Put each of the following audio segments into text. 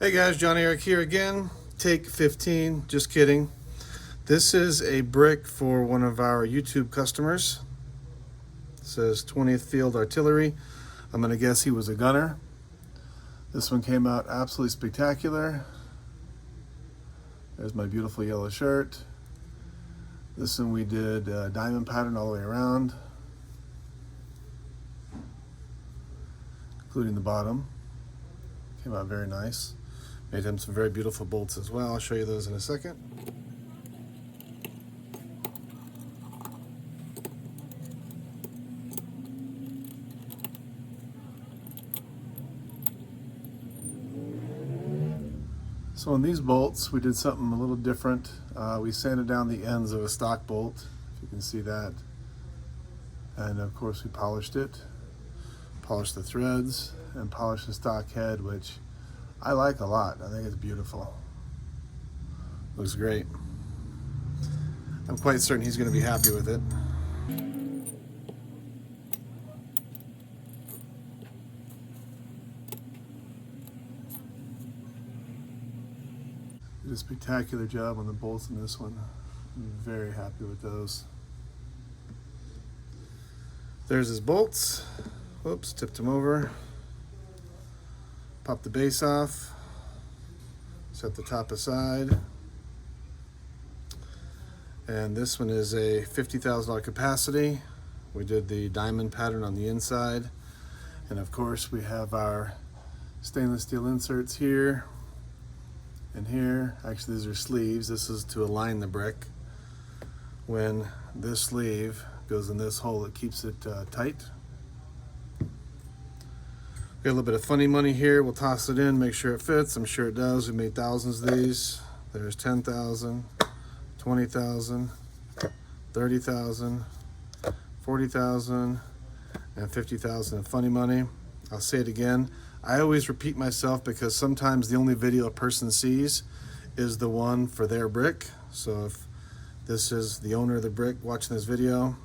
Hey guys, John Eric here again. Take 15, just kidding. This is a brick for one of our YouTube customers. It says 20th Field Artillery. I'm gonna guess he was a gunner. This one came out absolutely spectacular. There's my beautiful yellow shirt. This one we did diamond pattern all the way around, including the bottom. Came out very nice. Made him some very beautiful bolts as well. I'll show you those in a second. So on these bolts, we did something a little different. We sanded down the ends of a stock bolt, if you can see that. And of course we polished it, polished the threads, and polished the stock head, which I like a lot. I think it's beautiful. Looks great. I'm quite certain he's going to be happy with it. Did a spectacular job on the bolts in this one. I'm very happy with those. There's his bolts. Whoops, tipped him over. Pop the base off, set the top aside, and this one is a $50,000 capacity. We did the diamond pattern on the inside, and of course we have our stainless steel inserts here and here. Actually, these are sleeves. This is to align the brick. When this sleeve goes in this hole, it keeps it tight. Got a little bit of funny money here. We'll toss it in, make sure it fits. I'm sure it does. We made thousands of these. There's 10,000, 20,000, 30,000, 40,000, and 50,000 of funny money. I'll say it again. I always repeat myself because sometimes the only video a person sees is the one for their brick. So if this is the owner of the brick watching this video,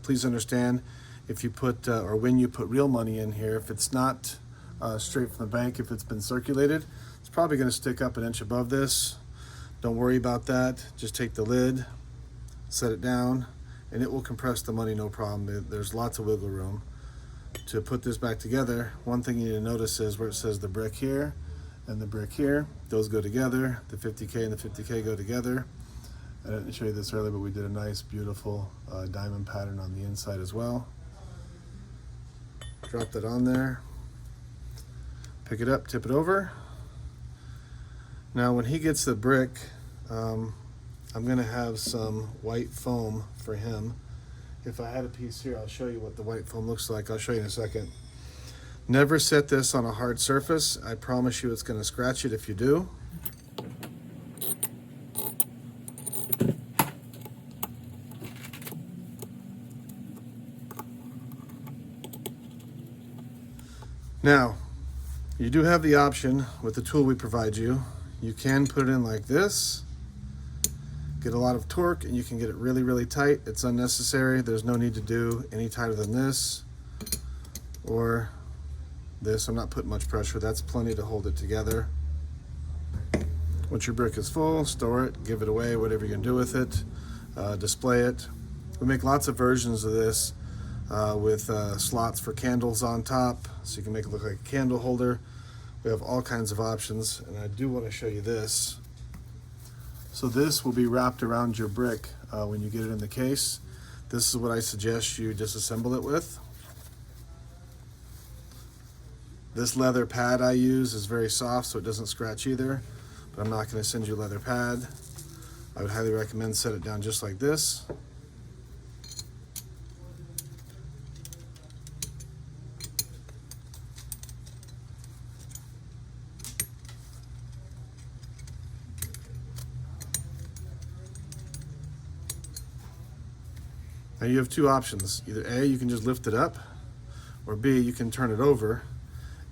please understand, if you put or when you put real money in here, if it's not straight from the bank, if it's been circulated, it's probably going to stick up an inch above this. Don't worry about that. Just take the lid, set it down, and it will compress the money, no problem. There's lots of wiggle room. To put this back together, one thing you need to notice is where it says the brick here and the brick here, those go together. The 50K and the 50K go together. I didn't show you this earlier, but we did a nice, beautiful diamond pattern on the inside as well. Drop that on there, pick it up, tip it over. Now when he gets the brick, I'm gonna have some white foam for him. If I had a piece here, I'll show you what the white foam looks like. I'll show you in a second. Never set this on a hard surface. I promise you it's gonna scratch it if you do. Now, you do have the option with the tool we provide you. You can put it in like this, get a lot of torque, and you can get it really, really tight. It's unnecessary. There's no need to do any tighter than this or this. I'm not putting much pressure. That's plenty to hold it together. Once your brick is full, store it, give it away, whatever you can do with it, display it. We make lots of versions of this. With slots for candles on top, so you can make it look like a candle holder. We have all kinds of options, and I do want to show you this. So this will be wrapped around your brick when you get it in the case. This is what I suggest you disassemble it with. This leather pad I use is very soft, so it doesn't scratch either, but I'm not going to send you a leather pad. I would highly recommend set it down just like this. Now you have two options. Either A, you can just lift it up, or B, you can turn it over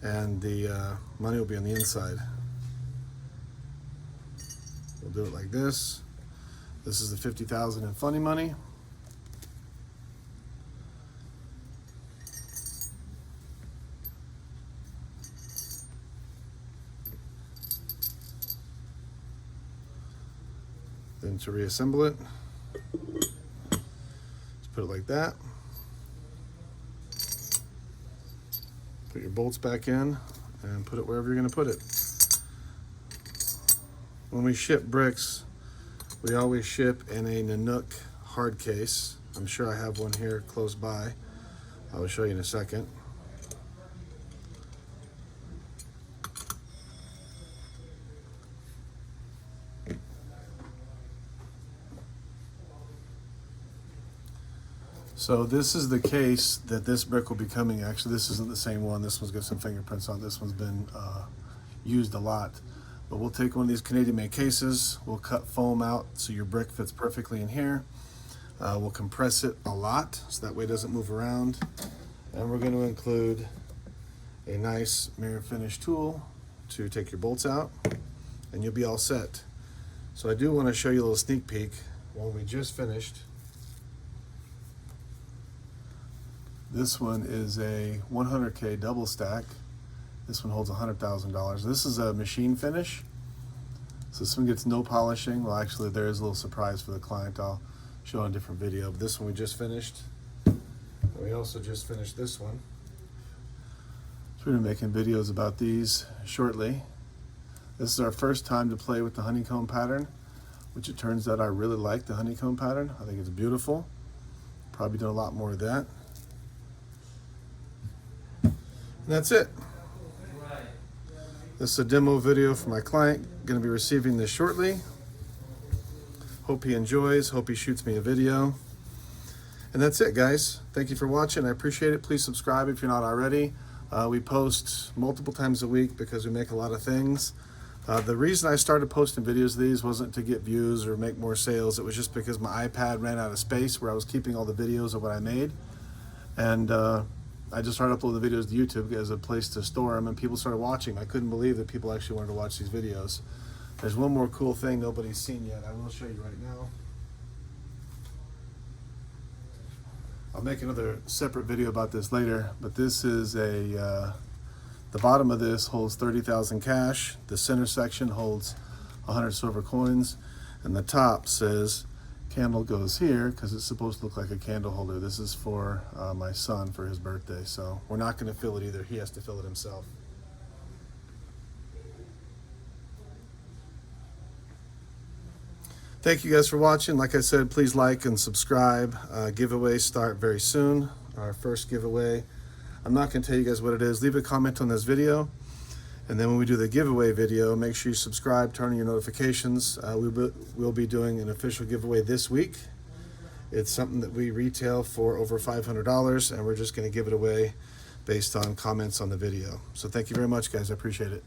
and the money will be on the inside. We'll do it like this. This is the 50,000 in funny money. Then to reassemble it, just put it like that. Put your bolts back in and put it wherever you're going to put it. When we ship bricks, we always ship in a Nanook hard case. I'm sure I have one here close by. I will show you in a second. So this is the case that this brick will be coming. Actually, this isn't the same one. This one's got some fingerprints on it. This one's been used a lot. But we'll take one of these Canadian-made cases. We'll cut foam out so your brick fits perfectly in here. We'll compress it a lot so that way it doesn't move around. And we're going to include a nice mirror finish tool to take your bolts out, and you'll be all set. So I do want to show you a little sneak peek. One we just finished. This one is a 100K double stack. This one holds $100,000. This is a machine finish. So this one gets no polishing. Well, actually, there is a little surprise for the client. I'll show in a different video. But this one we just finished. And we also just finished this one. So we're going to be making videos about these shortly. This is our first time to play with the honeycomb pattern, which it turns out I really like the honeycomb pattern. I think it's beautiful. Probably do a lot more of that. And that's it. This is a demo video for my client. Going to be receiving this shortly. Hope he enjoys. Hope he shoots me a video. And that's it, guys. Thank you for watching. I appreciate it. Please subscribe if you're not already. We post multiple times a week because we make a lot of things. The reason I started posting videos of these wasn't to get views or make more sales. It was just because my iPad ran out of space where I was keeping all the videos of what I made. And I just started uploading the videos to YouTube as a place to store them, and people started watching. I couldn't believe that people actually wanted to watch these videos. There's one more cool thing nobody's seen yet. I will show you right now. I'll make another separate video about this later, but this is the bottom of this holds 30,000 cash. The center section holds 100 silver coins, and the top says candle goes here because it's supposed to look like a candle holder. This is for my son for his birthday, so we're not going to fill it either. He has to fill it himself. Thank you guys for watching. Like I said, please like and subscribe. Giveaways start very soon. Our first giveaway. I'm not going to tell you guys what it is. Leave a comment on this video. And then when we do the giveaway video, make sure you subscribe, turn on your notifications. We'll be doing an official giveaway this week. It's something that we retail for over $500, and we're just going to give it away based on comments on the video. So thank you very much, guys. I appreciate it.